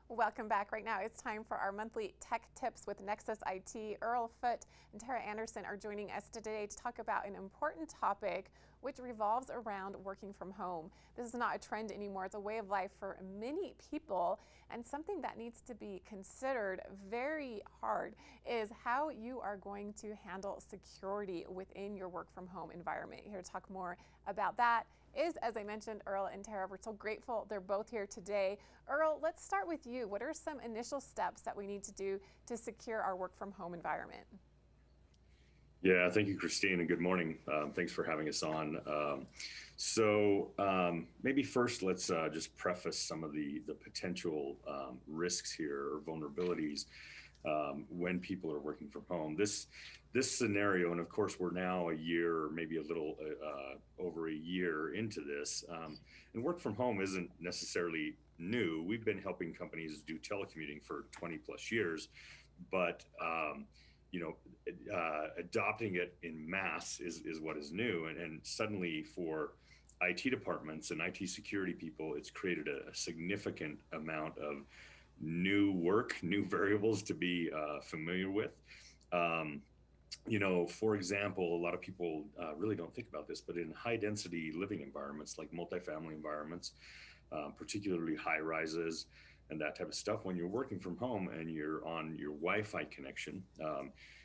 Welcome back. Right now, it's time for our monthly tech tips with Nexus IT. Earl Foote and Tara Anderson are joining us today to talk about an important topic which revolves around working from home. This is not a trend anymore. It's a way of life for many people, and something that needs to be considered very hard is how you are going to handle security within your work from home environment. Here to talk more about that is, as I mentioned, Earl and Tara. We're so grateful they're both here today. Earl, let's start with you. What are some initial steps that we need to do to secure our work from home environment? Yeah, thank you, Christine, and good morning. Thanks for having us on. Maybe first, let's just preface some of the potential risks here or vulnerabilities when people are working from home. This scenario, and of course, we're now a year, or maybe a little over a year into this, and work from home isn't necessarily new. We've been helping companies do telecommuting for 20 plus years, but adopting it in mass is what is new. And suddenly for IT departments and IT security people, it's created a significant amount of new work, new variables to be familiar with. For example, a lot of people really don't think about this, but in high density living environments like multifamily environments, particularly high rises, and that type of stuff, when you're working from home and you're on your Wi-Fi connection,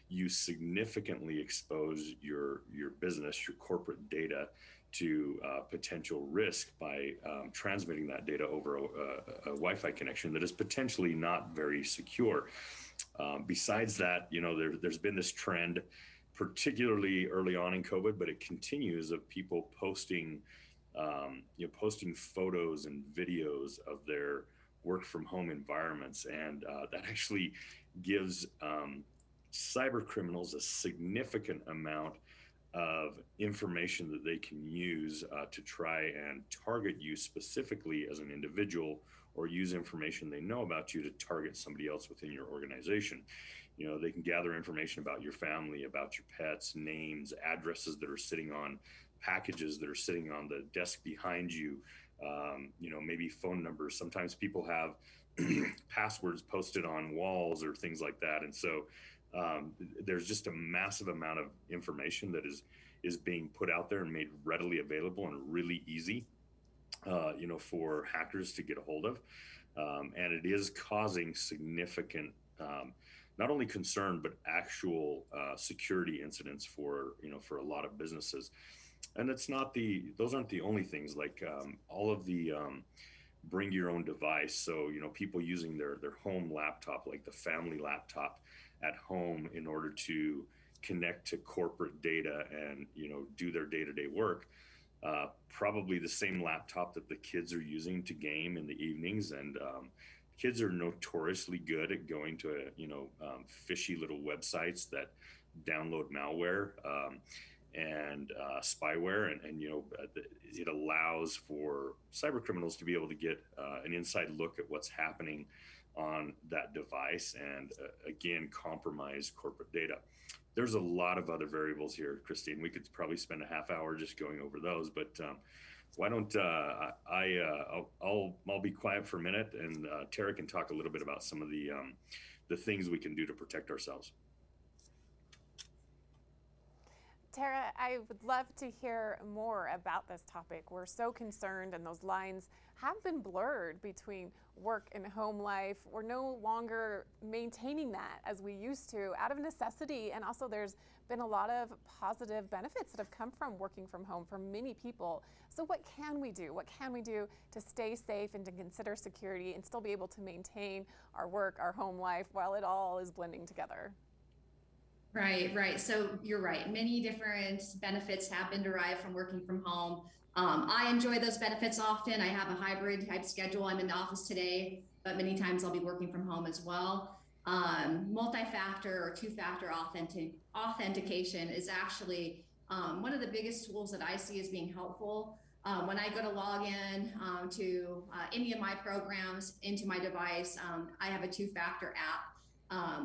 you significantly expose your business, your corporate data to potential risk by transmitting that data over a Wi-Fi connection that is potentially not very secure. Besides that, there's been this trend, particularly early on in COVID, but it continues, of people posting photos and videos of their work from home environments, and that actually gives cyber criminals a significant amount of information that they can use to try and target you specifically as an individual, or use information they know about you to target somebody else within your organization. They can gather information about your family, about your pets, names, addresses that are sitting on packages that are sitting on the desk behind you, maybe phone numbers. Sometimes people have passwords posted on walls or things like that. And so there's just a massive amount of information that is being put out there and made readily available and really easy, for hackers to get a hold of. And it is causing significant, not only concern, but actual security incidents for a lot of businesses. And those aren't the only things, like all of the bring your own device. So, people using their home laptop, like the family laptop at home, in order to connect to corporate data and, do their day-to-day work. Probably the same laptop that the kids are using to game in the evenings. And kids are notoriously good at going to, fishy little websites that download malware and spyware, and it allows for cyber criminals to be able to get an inside look at what's happening on that device, and again, compromise corporate data. There's a lot of other variables here, Christine. We could probably spend a half hour just going over those, but why don't I'll be quiet for a minute, and Tara can talk a little bit about some of the things we can do to protect ourselves. Tara, I would love to hear more about this topic. We're so concerned, and those lines have been blurred between work and home life. We're no longer maintaining that as we used to, out of necessity. And also, there's been a lot of positive benefits that have come from working from home for many people. So what can we do? What can we do to stay safe and to consider security and still be able to maintain our work, our home life, while it all is blending together? Right. So you're right. Many different benefits have been derived from working from home. I enjoy those benefits often. I have a hybrid type schedule. I'm in the office today, but many times I'll be working from home as well. Multi-factor or two-factor authentication is actually one of the biggest tools that I see as being helpful. When I go to log in to any of my programs into my device, I have a two-factor app.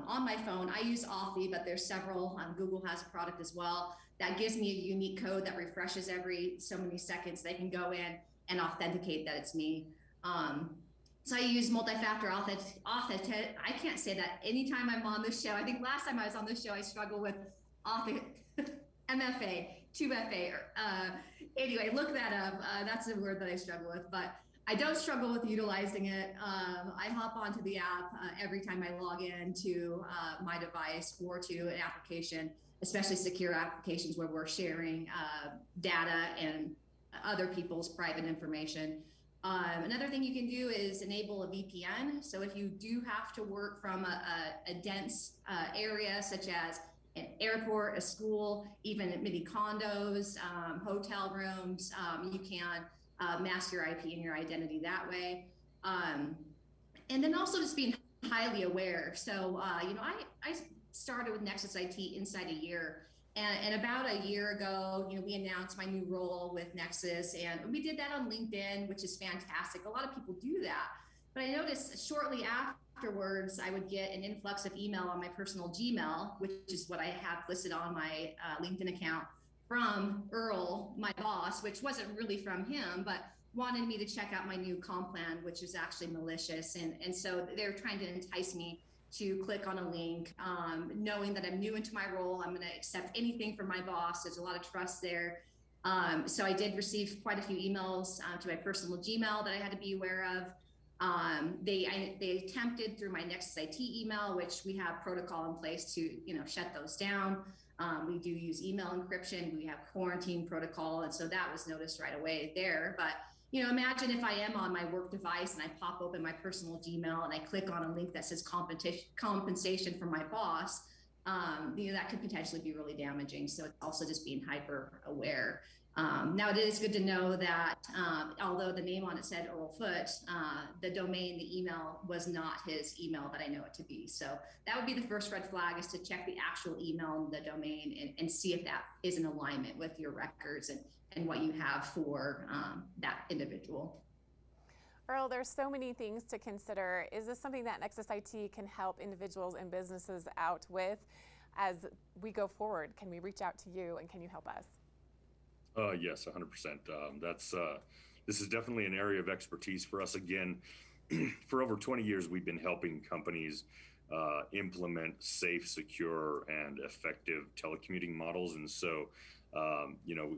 On my phone. I use Authy, but there's several. Google has a product as well that gives me a unique code that refreshes every so many seconds. They can go in and authenticate that it's me. So I use multi-factor I can't say that anytime I'm on this show. I think last time I was on this show, I struggled with MFA, 2FA. Anyway, look that up. That's a word that I struggle with, but I don't struggle with utilizing it. I hop onto the app every time I log in to my device or to an application, especially secure applications where we're sharing data and other people's private information. Another thing you can do is enable a VPN. So if you do have to work from a dense area, such as an airport, a school, even mini condos, hotel rooms, you can mask your IP and your identity that way. And then also just being highly aware. So, I started with Nexus IT inside a year. And about a year ago, we announced my new role with Nexus, and we did that on LinkedIn, which is fantastic. A lot of people do that. But I noticed shortly afterwards, I would get an influx of email on my personal Gmail, which is what I have listed on my LinkedIn account, from Earl, my boss, which wasn't really from him, but wanted me to check out my new comp plan, which is actually malicious. And so they're trying to entice me to click on a link, knowing that I'm new into my role. I'm going to accept anything from my boss. There's a lot of trust there. So I did receive quite a few emails to my personal Gmail that I had to be aware of. They attempted through my Nexus IT email, which we have protocol in place to shut those down. We do use email encryption. We have quarantine protocol, and so that was noticed right away there. But imagine if I am on my work device and I pop open my personal Gmail and I click on a link that says compensation from my boss, that could potentially be really damaging. So it's also just being hyper aware. Now it is good to know that although the name on it said Earl Foote, the domain, the email was not his email that I know it to be. So that would be the first red flag, is to check the actual email and the domain and see if that is in alignment with your records and what you have for that individual. Earl, there's so many things to consider. Is this something that Nexus IT can help individuals and businesses out with as we go forward? Can we reach out to you, and can you help us? Yes, 100%. This is definitely an area of expertise for us. Again, for over 20 years, we've been helping companies implement safe, secure, and effective telecommuting models. And so,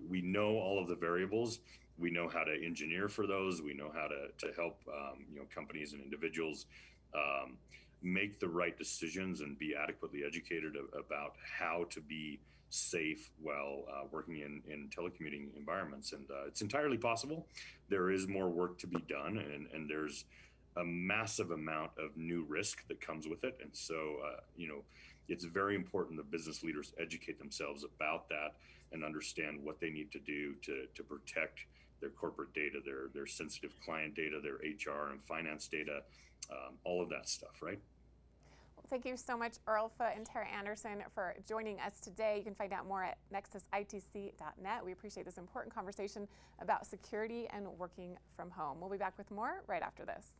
we know all of the variables. We know how to engineer for those. We know how to help, companies and individuals make the right decisions and be adequately educated about how to be safe while working in telecommuting environments. And it's entirely possible. There is more work to be done, and there's a massive amount of new risk that comes with it. And so, it's very important that business leaders educate themselves about that and understand what they need to do to protect their corporate data, their sensitive client data, their HR and finance data, all of that stuff, right? Thank you so much, Earl Foote and Tara Anderson, for joining us today. You can find out more at nexusitc.net. We appreciate this important conversation about security and working from home. We'll be back with more right after this.